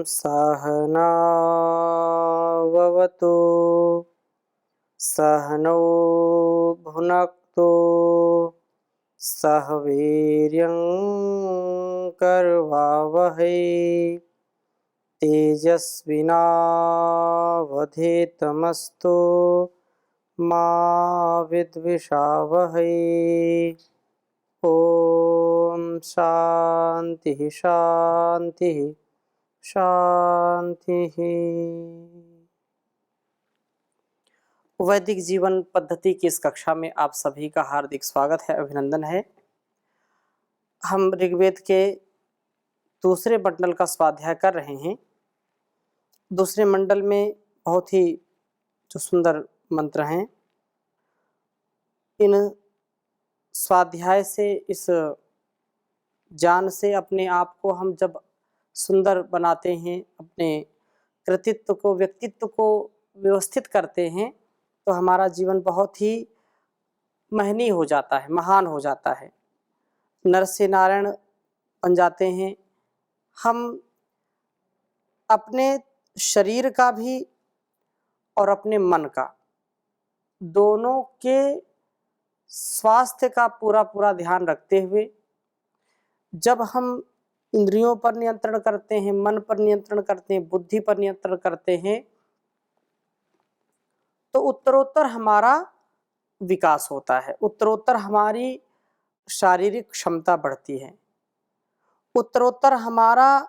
सहनाववतु सहनौ भुनक्तु सह वीर्यं करवावहै तेजस्विनावधीतमस्तु मा विद्विषावहै। ओम शांति शांति शांति। वैदिक जीवन पद्धति की इस कक्षा में आप सभी का हार्दिक स्वागत है, अभिनंदन है। हम ऋग्वेद के दूसरे मंडल का स्वाध्याय कर रहे हैं। दूसरे मंडल में बहुत ही जो सुंदर मंत्र हैं, इन स्वाध्याय से, इस ज्ञान से अपने आप को हम जब सुंदर बनाते हैं, अपने कृतित्व को, व्यक्तित्व को व्यवस्थित करते हैं, तो हमारा जीवन बहुत ही महनीय हो जाता है, महान हो जाता है, नर से नारायण बन जाते हैं। हम अपने शरीर का भी और अपने मन का, दोनों के स्वास्थ्य का पूरा पूरा ध्यान रखते हुए जब हम इंद्रियों पर नियंत्रण करते हैं, मन पर नियंत्रण करते हैं, बुद्धि पर नियंत्रण करते हैं, तो उत्तरोत्तर हमारा विकास होता है, उत्तरोत्तर हमारी शारीरिक क्षमता बढ़ती है, उत्तरोत्तर हमारा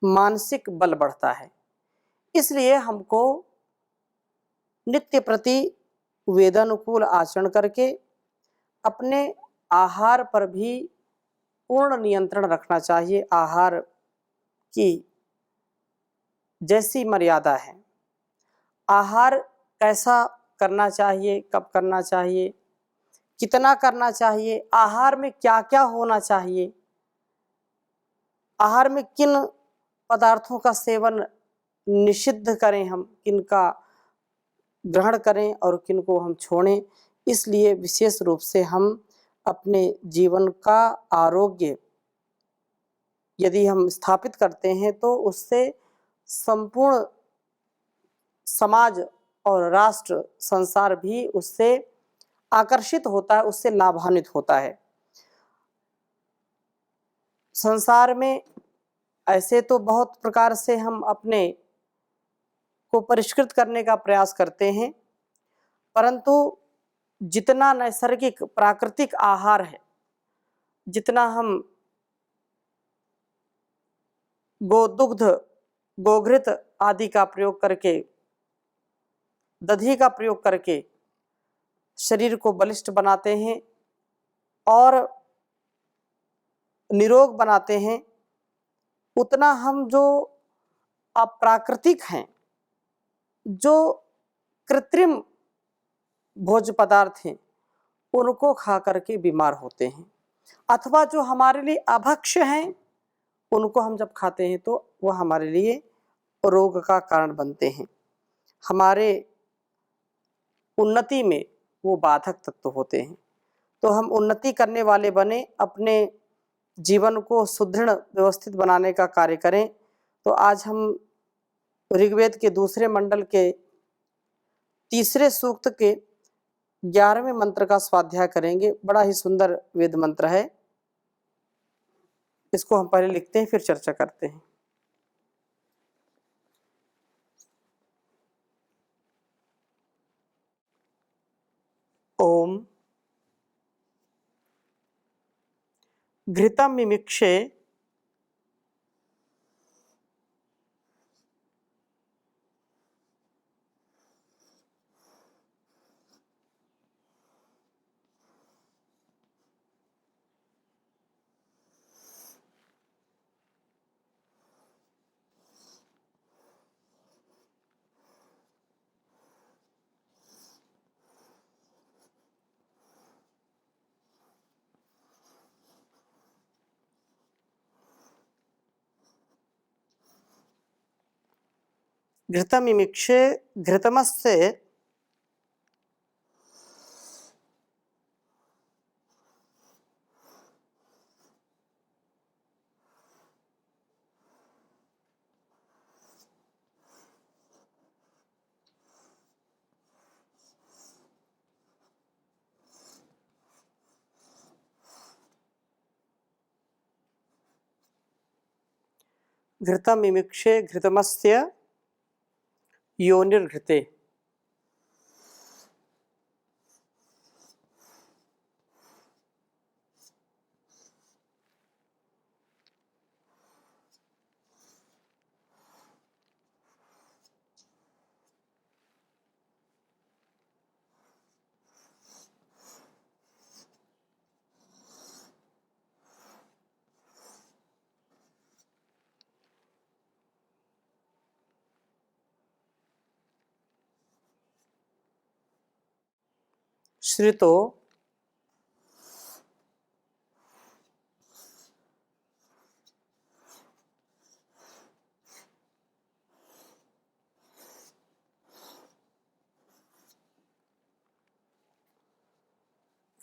मानसिक बल बढ़ता है। इसलिए हमको नित्य प्रति वेदानुकूल आचरण करके अपने आहार पर भी पूर्ण नियंत्रण रखना चाहिए। आहार की जैसी मर्यादा है, आहार कैसा करना चाहिए, कब करना चाहिए, कितना करना चाहिए, आहार में क्या क्या होना चाहिए, आहार में किन पदार्थों का सेवन निषिद्ध करें, हम किन का ग्रहण करें और किन को हम छोड़ें। इसलिए विशेष रूप से हम अपने जीवन का आरोग्य यदि हम स्थापित करते हैं तो उससे संपूर्ण समाज और राष्ट्र, संसार भी उससे आकर्षित होता है, उससे लाभान्वित होता है। संसार में ऐसे तो बहुत प्रकार से हम अपने को परिष्कृत करने का प्रयास करते हैं, परंतु जितना नैसर्गिक प्राकृतिक आहार है, जितना हम गोदुग्ध, गोघृत आदि का प्रयोग करके, दधी का प्रयोग करके शरीर को बलिष्ठ बनाते हैं और निरोग बनाते हैं, उतना हम जो अप्राकृतिक हैं, जो कृत्रिम भोज्य पदार्थ हैं, उनको खा करके बीमार होते हैं। अथवा जो हमारे लिए अभक्ष्य हैं, उनको हम जब खाते हैं तो वह हमारे लिए रोग का कारण बनते हैं, हमारे उन्नति में वो बाधक तत्व होते हैं। तो हम उन्नति करने वाले बने, अपने जीवन को सुदृढ़ व्यवस्थित बनाने का कार्य करें। तो आज हम ऋग्वेद के दूसरे मंडल के तीसरे सूक्त के 11वें मंत्र का स्वाध्याय करेंगे। बड़ा ही सुंदर वेद मंत्र है, इसको हम पहले लिखते हैं फिर चर्चा करते हैं। ओम घृतं मिमिक्षे घृतमिमिक्षे घृतमस्य घृतमिमिक्षे घृतमस्य योनिर्घृते। श्रितो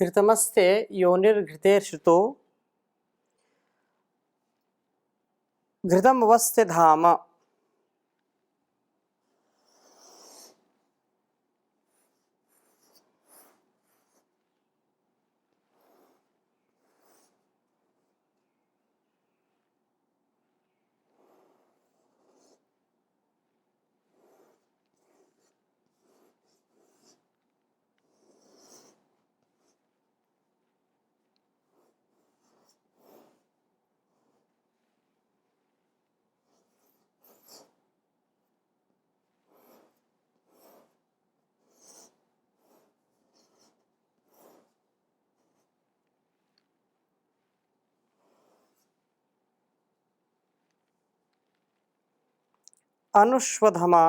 घृतमस्य योनिर्घृते श्रितो घृतमवस्य धाम। अनुष्वधमा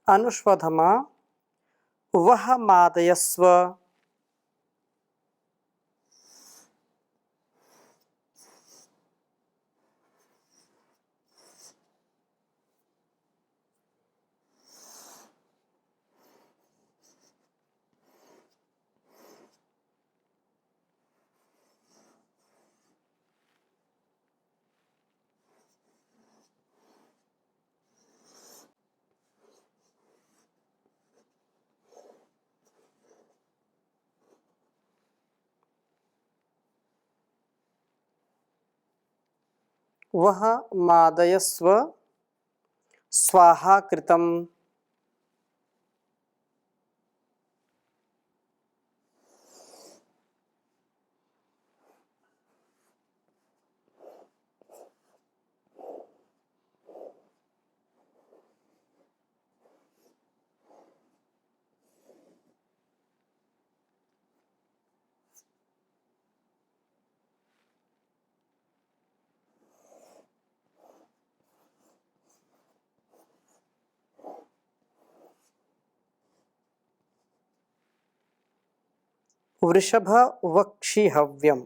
अनुष्वधमा वह मादयस्व। वह मादयस्व स्वाहा कृतम्। वृषभ वक्षि हव्यम्।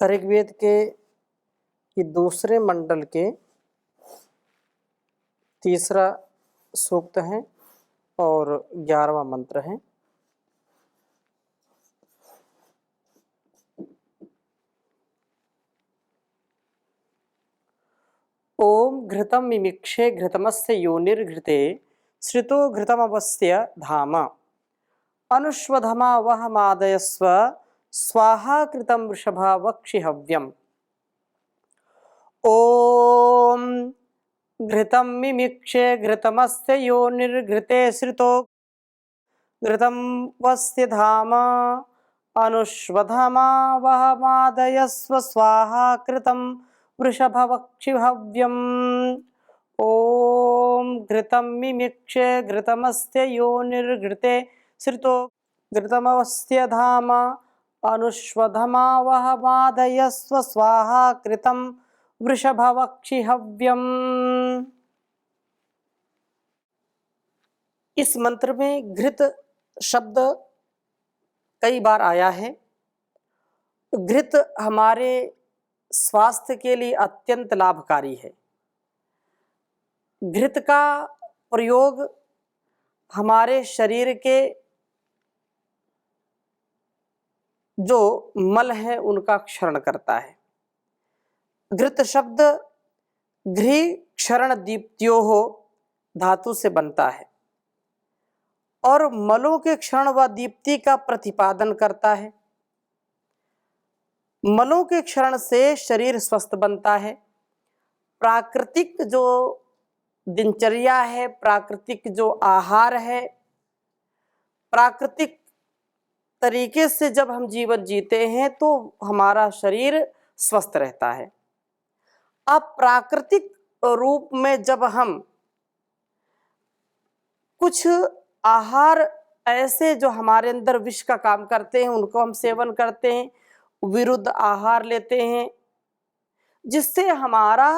ऋग्वेद के ये दूसरे मंडल के तीसरा सूक्त है। और 11वां मंत्र है। ओम घृतं मिमिक्षे घृतमस्य योनिर्घृते श्रितो घृतमवस्य धाम अनुष्वधमा वहमादयस्व स्वाहा कृतं वृषभा वक्षिहव्यम्। ओम घृतं मिमिक्षे घृतमस्य योनिर्घृते श्रितो घृतं वस्य धाम अनुष्वधमा वहमादयस्व स्वाहा कृतं वृषभवक्षिहव्यम्। ओम घृतं मिमिक्षे घृतमस्य योनिर्घृते श्रितो घृतमवस्य धाम अनुष्वधमा वहमादयस्व स्वाहा कृतं वृषभवक्षिहव्यम्। इस मंत्र में घृत शब्द कई बार आया है। घृत हमारे स्वास्थ्य के लिए अत्यंत लाभकारी है। घृत का प्रयोग हमारे शरीर के जो मल है उनका क्षरण करता है। घृत शब्द घृ क्षरण दीप्त्योः धातु से बनता है और मलों के क्षरण व दीप्ति का प्रतिपादन करता है। मलों के क्षरण से शरीर स्वस्थ बनता है। प्राकृतिक जो दिनचर्या है, प्राकृतिक जो आहार है, प्राकृतिक तरीके से जब हम जीवन जीते हैं तो हमारा शरीर स्वस्थ रहता है। अब प्राकृतिक रूप में जब हम कुछ आहार ऐसे जो हमारे अंदर विष का काम करते हैं उनको हम सेवन करते हैं, विरुद्ध आहार लेते हैं, जिससे हमारा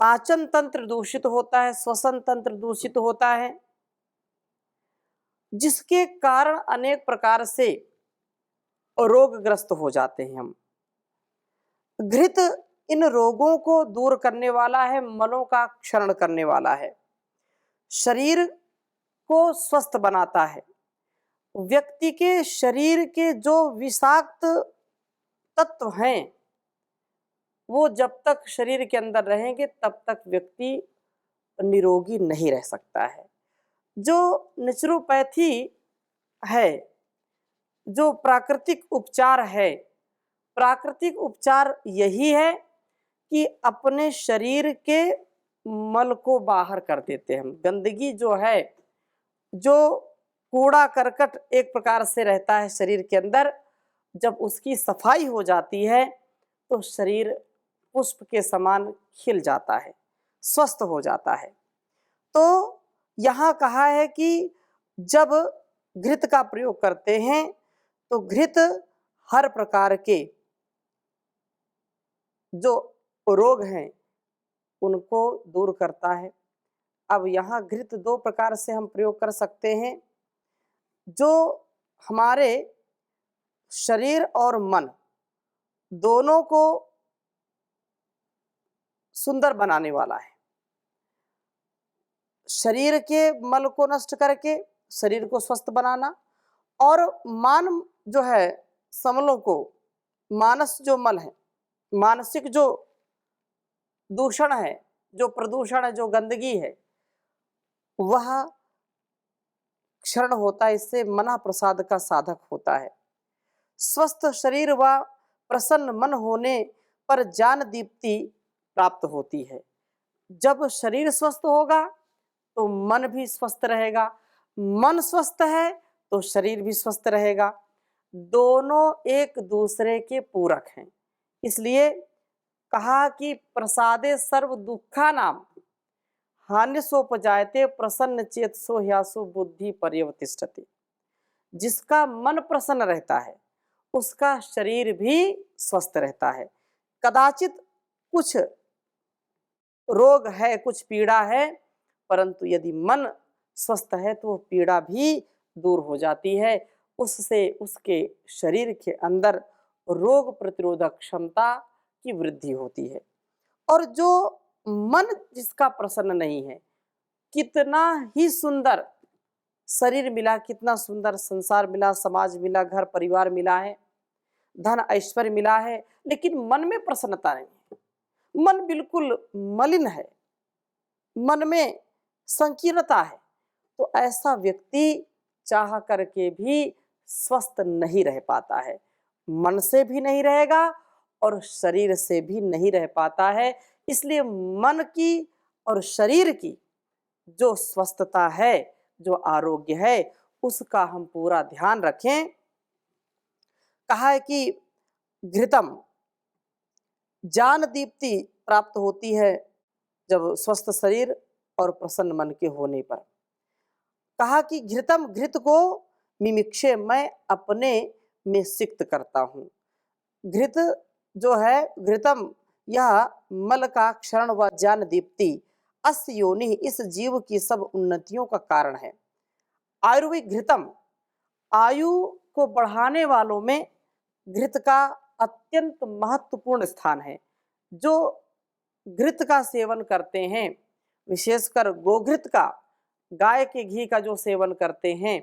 पाचन तंत्र दूषित होता है, श्वसन तंत्र दूषित होता है, जिसके कारण अनेक प्रकार से रोगग्रस्त हो जाते हैं हम। घृत इन रोगों को दूर करने वाला है, मलों का क्षरण करने वाला है, शरीर को स्वस्थ बनाता है। व्यक्ति के शरीर के जो विषाक्त तत्व हैं वो जब तक शरीर के अंदर रहेंगे तब तक व्यक्ति निरोगी नहीं रह सकता है। जो नेचुरोपैथी है, जो प्राकृतिक उपचार है, प्राकृतिक उपचार यही है कि अपने शरीर के मल को बाहर कर देते हैं हम। गंदगी जो है, जो कूड़ा करकट एक प्रकार से रहता है शरीर के अंदर, जब उसकी सफाई हो जाती है तो शरीर पुष्प के समान खिल जाता है, स्वस्थ हो जाता है। तो यहाँ कहा है कि जब घृत का प्रयोग करते हैं तो घृत हर प्रकार के जो रोग हैं उनको दूर करता है। अब यहाँ घृत दो प्रकार से हम प्रयोग कर सकते हैं। जो हमारे शरीर और मन दोनों को सुंदर बनाने वाला है। शरीर के मल को नष्ट करके शरीर को स्वस्थ बनाना, और मान जो है समलों को, मानस जो मल है, मानसिक जो दूषण है, जो प्रदूषण है, जो गंदगी है, वह क्षरण होता है। इससे मना प्रसाद का साधक होता है। स्वस्थ शरीर व प्रसन्न मन होने पर ज्ञान दीप्ति प्राप्त होती है। जब शरीर स्वस्थ होगा तो मन भी स्वस्थ रहेगा, मन स्वस्थ है तो शरीर भी स्वस्थ रहेगा। दोनों एक दूसरे के पूरक हैं। इसलिए कहा कि प्रसादे सर्व दुखा नाम हान्यसोपजायते प्रसन्न चेतसो ह्यासो बुद्धि पर्यवतिष्ठति। जिसका मन प्रसन्न रहता है उसका शरीर भी स्वस्थ रहता है। कदाचित कुछ रोग है, कुछ पीड़ा है, परंतु यदि मन स्वस्थ है तो वो पीड़ा भी दूर हो जाती है। उससे उसके शरीर के अंदर रोग प्रतिरोधक क्षमता की वृद्धि होती है। और जो मन जिसका प्रसन्न नहीं है, कितना ही सुंदर शरीर मिला, कितना सुंदर संसार मिला, समाज मिला, घर परिवार मिला है, धन ऐश्वर्य मिला है, लेकिन मन में प्रसन्नता नहीं है, मन बिल्कुल मलिन है, मन में संकीर्णता है, तो ऐसा व्यक्ति चाह करके भी स्वस्थ नहीं रह पाता है, मन से भी नहीं रहेगा और शरीर से भी नहीं रह पाता है। इसलिए मन की और शरीर की जो स्वस्थता है, जो आरोग्य है, उसका हम पूरा ध्यान रखें। कहा है कि घृतम जान दीप्ति प्राप्त होती है जब स्वस्थ शरीर और प्रसन्न मन के होने पर। कहा कि घृतम, घृत को मिमिक्षे, मैं अपने में सिक्त करता हूँ। घृत जो है, घृतम, यह मल का क्षरण व जान दीप्ति अस्य योनि, इस जीव की सब उन्नतियों का कारण है। आयुर्वेद घृतम, आयु को बढ़ाने वालों में घृत का अत्यंत महत्वपूर्ण स्थान है। जो घृत का सेवन करते हैं, विशेषकर गोघृत का, गाय के घी का जो सेवन करते हैं,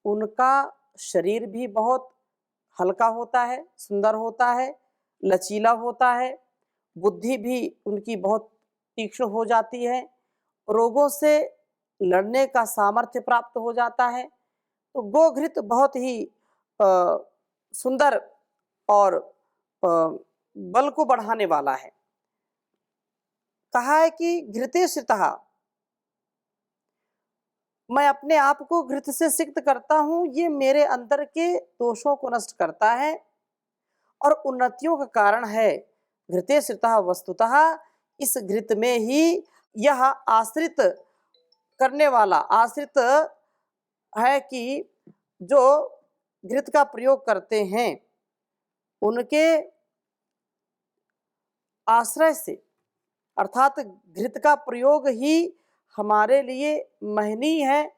उनका शरीर भी बहुत हल्का होता है, सुंदर होता है, लचीला होता है, बुद्धि भी उनकी बहुत तीक्ष्ण हो जाती है, रोगों से लड़ने का सामर्थ्य प्राप्त हो जाता है। तो गोघृत बहुत ही सुंदर और बल को बढ़ाने वाला है। कहा है कि घृते श्रितः, मैं अपने आप को घृत से सिक्त करता हूँ, ये मेरे अंदर के दोषों को नष्ट करता है और उन्नतियों का कारण है। घृते श्रितः वस्तुतः, इस घृत में ही यह आश्रित करने वाला, आश्रित है कि जो घृत का प्रयोग करते हैं, उनके आश्रय से, अर्थात घृत का प्रयोग ही हमारे लिए महनीय है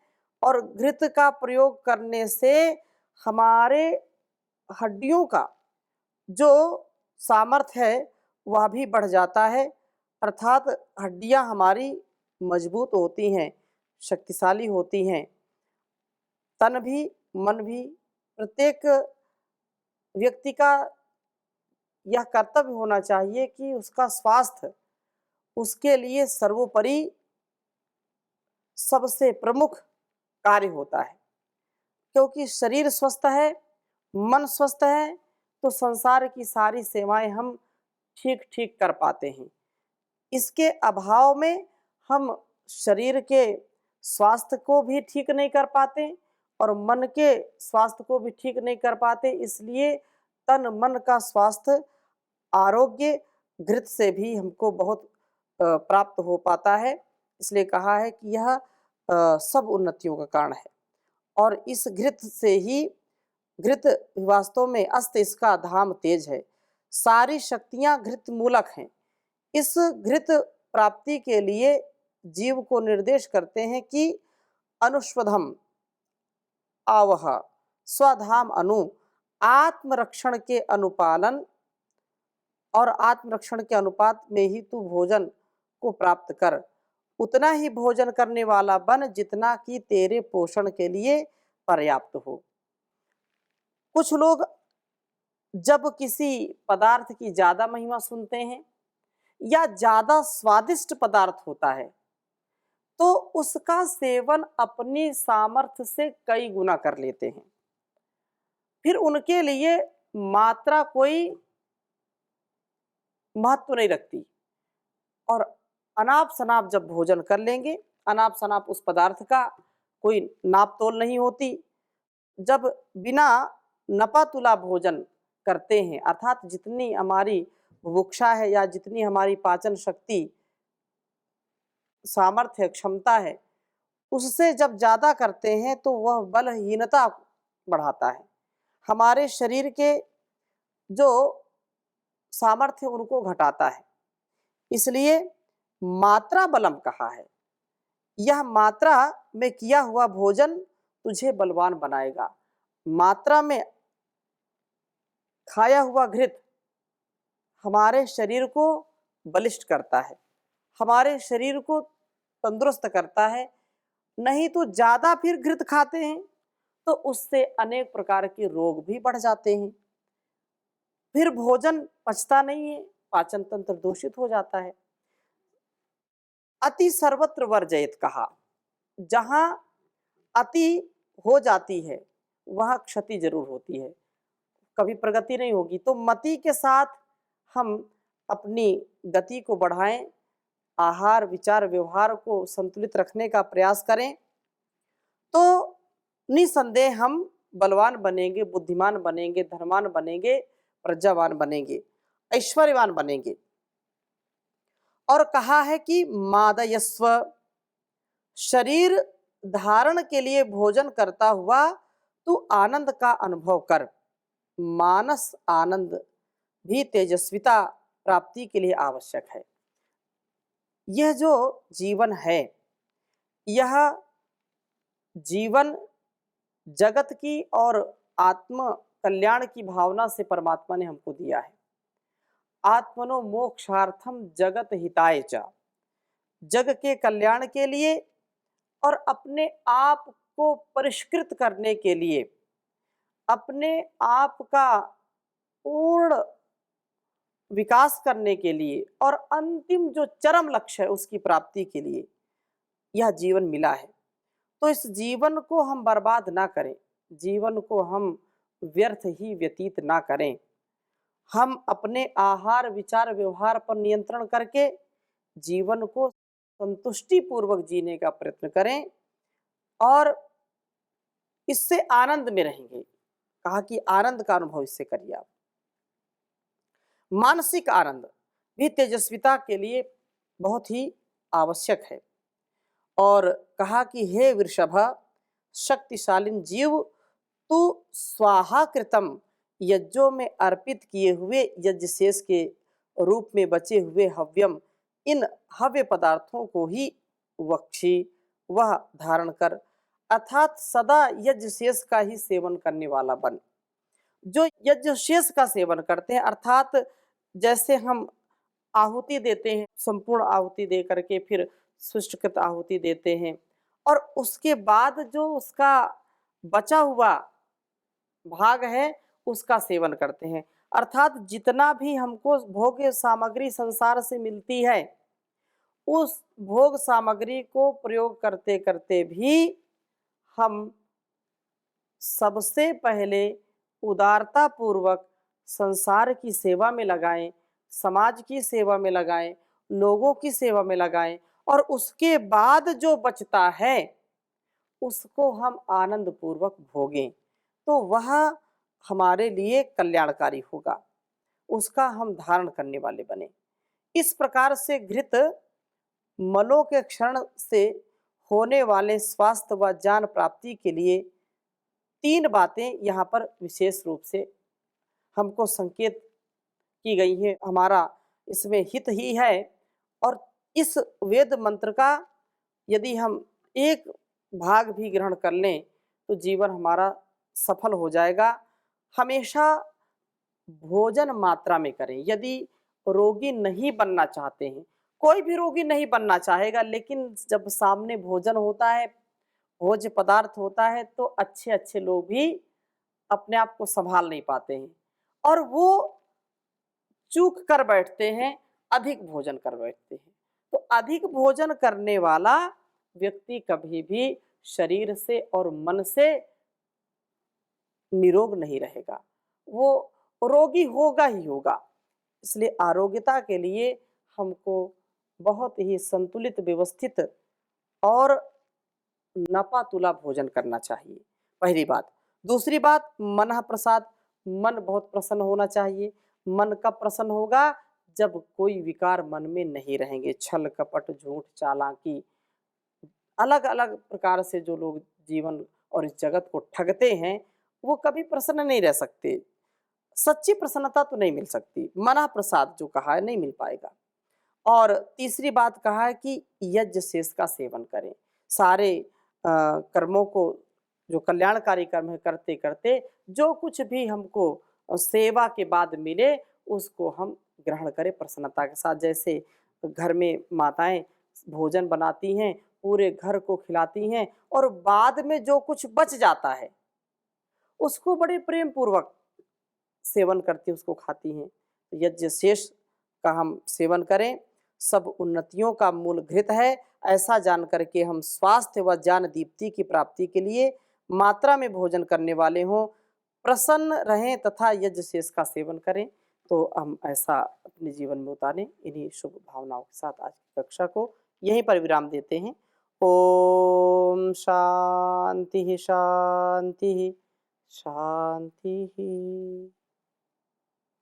और घृत का प्रयोग करने से हमारे हड्डियों का जो सामर्थ्य है वह भी बढ़ जाता है, अर्थात हड्डियां हमारी मजबूत होती हैं, शक्तिशाली होती हैं। तन भी, मन भी, प्रत्येक व्यक्ति का यह कर्तव्य होना चाहिए कि उसका स्वास्थ्य उसके लिए सर्वोपरि सबसे प्रमुख कार्य होता है, क्योंकि शरीर स्वस्थ है, मन स्वस्थ है, तो संसार की सारी सेवाएं हम ठीक ठीक कर पाते हैं। इसके अभाव में हम शरीर के स्वास्थ्य को भी ठीक नहीं कर पाते और मन के स्वास्थ्य को भी ठीक नहीं कर पाते। इसलिए तन मन का स्वास्थ्य, आरोग्य घृत से भी हमको बहुत प्राप्त हो पाता है। इसलिए कहा है कि यह सब उन्नतियों का कारण है और इस घृत से ही, घृत वास्तव में अस्त इसका धाम तेज है, सारी शक्तियां घृत मूलक हैं। इस घृत प्राप्ति के लिए जीव को निर्देश करते हैं कि अनुस्वधम आवह स्वधाम अनु, आत्मरक्षण के अनुपालन और आत्मरक्षण के अनुपात में ही तू भोजन को प्राप्त कर, उतना ही भोजन करने वाला बन जितना कि तेरे पोषण के लिए पर्याप्त हो। कुछ लोग जब किसी पदार्थ की ज्यादा महिमा सुनते हैं या ज्यादा स्वादिष्ट पदार्थ होता है, तो उसका सेवन अपनी सामर्थ्य से कई गुना कर लेते हैं। फिर उनके लिए मात्रा कोई महत्व नहीं रखती और अनाप शनाप जब भोजन कर लेंगे, अनाप शनाप उस पदार्थ का कोई नाप तोल नहीं होती। जब बिना नपा तुला भोजन करते हैं, अर्थात जितनी हमारी बुभुक्षा है या जितनी हमारी पाचन शक्ति, सामर्थ्य, क्षमता है, उससे जब ज़्यादा करते हैं तो वह बलहीनता बढ़ाता है। हमारे शरीर के जो सामर्थ्य उनको घटाता है। इसलिए मात्रा बलम कहा है। यह मात्रा में किया हुआ भोजन तुझे बलवान बनाएगा। मात्रा में खाया हुआ घृत हमारे शरीर को बलिष्ठ करता है, हमारे शरीर को तंदुरुस्त करता है। नहीं तो ज़्यादा फिर घृत खाते हैं तो उससे अनेक प्रकार के रोग भी बढ़ जाते हैं। फिर भोजन पचता नहीं है, पाचन तंत्र दूषित हो जाता है। अति सर्वत्र वर्जयेत कहा, जहाँ अति हो जाती है वहाँ क्षति जरूर होती है, कभी प्रगति नहीं होगी। तो मति के साथ हम अपनी गति को बढ़ाएं, आहार विचार व्यवहार को संतुलित रखने का प्रयास करें, तो निसंदेह हम बलवान बनेंगे, बुद्धिमान बनेंगे, धनवान बनेंगे, प्रज्ञावान बनेंगे, ऐश्वर्यवान बनेंगे। और कहा है कि मादयस्व, शरीर धारण के लिए भोजन करता हुआ तू आनंद का अनुभव कर। मानस आनंद भी तेजस्विता प्राप्ति के लिए आवश्यक है। यह जो जीवन है, यह जीवन जगत की और आत्म कल्याण की भावना से परमात्मा ने हमको दिया है। आत्मनो मोक्षार्थम जगत हिताय च, जग के कल्याण के लिए और अपने आप को परिष्कृत करने के लिए, अपने आप का पूर्ण विकास करने के लिए और अंतिम जो चरम लक्ष्य है उसकी प्राप्ति के लिए यह जीवन मिला है। तो इस जीवन को हम बर्बाद ना करें, जीवन को हम व्यर्थ ही व्यतीत ना करें। हम अपने आहार विचार व्यवहार पर नियंत्रण करके जीवन को संतुष्टि पूर्वक जीने का प्रयत्न करें और इससे आनंद में रहेंगे। कहा कि आनंद का अनुभव इससे करिए आप। मानसिक आनंद भी तेजस्विता के लिए बहुत ही आवश्यक है। और कहा कि हे वृषभ, शक्तिशालीन जीव, तू स्वाहा कृतम, यज्ञों में अर्पित किए हुए यज्ञ शेष के रूप में बचे हुए हव्यम, इन हव्य पदार्थों को ही वक्षी, वह धारण कर, अर्थात सदा यज्ञ शेष का ही सेवन करने वाला बन। जो यज्ञ शेष का सेवन करते हैं, अर्थात जैसे हम आहुति देते हैं, संपूर्ण आहुति दे करके फिर सुष्टकृत आहुति देते हैं और उसके बाद जो उसका बचा हुआ भाग है उसका सेवन करते हैं। अर्थात जितना भी हमको भोग सामग्री संसार से मिलती है, उस भोग सामग्री को प्रयोग करते करते भी हम सबसे पहले उदारता पूर्वक संसार की सेवा में लगाएं, समाज की सेवा में लगाएं, लोगों की सेवा में लगाएं और उसके बाद जो बचता है उसको हम आनंद पूर्वक भोगें, तो वह हमारे लिए कल्याणकारी होगा, उसका हम धारण करने वाले बने। इस प्रकार से घृत मलों के क्षरण से होने वाले स्वास्थ्य व ज्ञान प्राप्ति के लिए 3 बातें यहाँ पर विशेष रूप से हमको संकेत की गई है। हमारा इसमें हित ही है और इस वेद मंत्र का यदि हम एक भाग भी ग्रहण कर लें तो जीवन हमारा सफल हो जाएगा। हमेशा भोजन मात्रा में करें। यदि रोगी नहीं बनना चाहते हैं, कोई भी रोगी नहीं बनना चाहेगा, लेकिन जब सामने भोजन होता है, भोज्य पदार्थ होता है, तो अच्छे अच्छे लोग भी अपने आप को संभाल नहीं पाते हैं और वो चूक कर बैठते हैं, अधिक भोजन कर बैठते हैं। तो अधिक भोजन करने वाला व्यक्ति कभी भी शरीर से और मन से निरोग नहीं रहेगा, वो रोगी होगा ही होगा। इसलिए आरोग्यता के लिए हमको बहुत ही संतुलित, व्यवस्थित और नपा तुला भोजन करना चाहिए, पहली बात। दूसरी बात, मन प्रसाद, मन बहुत प्रसन्न होना चाहिए। मन कब प्रसन्न होगा? जब कोई विकार मन में नहीं रहेंगे। छल कपट झूठ चालाकी, अलग अलग प्रकार से जो लोग जीवन और इस जगत को ठगते हैं, वो कभी प्रसन्न नहीं रह सकते। सच्ची प्रसन्नता तो नहीं मिल सकती, मन प्रसाद जो कहा है नहीं मिल पाएगा। और तीसरी बात कहा है कि यज्ञ शेष का सेवन करें। सारे कर्मों को, जो कल्याणकारी कर्म है, करते करते जो कुछ भी हमको सेवा के बाद मिले उसको हम ग्रहण करें प्रसन्नता के साथ। जैसे घर में माताएं भोजन बनाती हैं, पूरे घर को खिलाती हैं और बाद में जो कुछ बच जाता है उसको बड़े प्रेम पूर्वक सेवन करती, उसको खाती हैं। तो यज्ञ शेष का हम सेवन करें, सब उन्नतियों का मूल घृत है, ऐसा जान करके हम स्वास्थ्य व ज्ञान दीप्ति की प्राप्ति के लिए मात्रा में भोजन करने वाले हों, प्रसन्न रहें तथा यज्ञ शेष का सेवन करें। तो हम ऐसा अपने जीवन में उतारें। इन्हीं शुभ भावनाओं के साथ आज की कक्षा को यहीं पर विराम देते हैं। ओम शांति शांति शांति।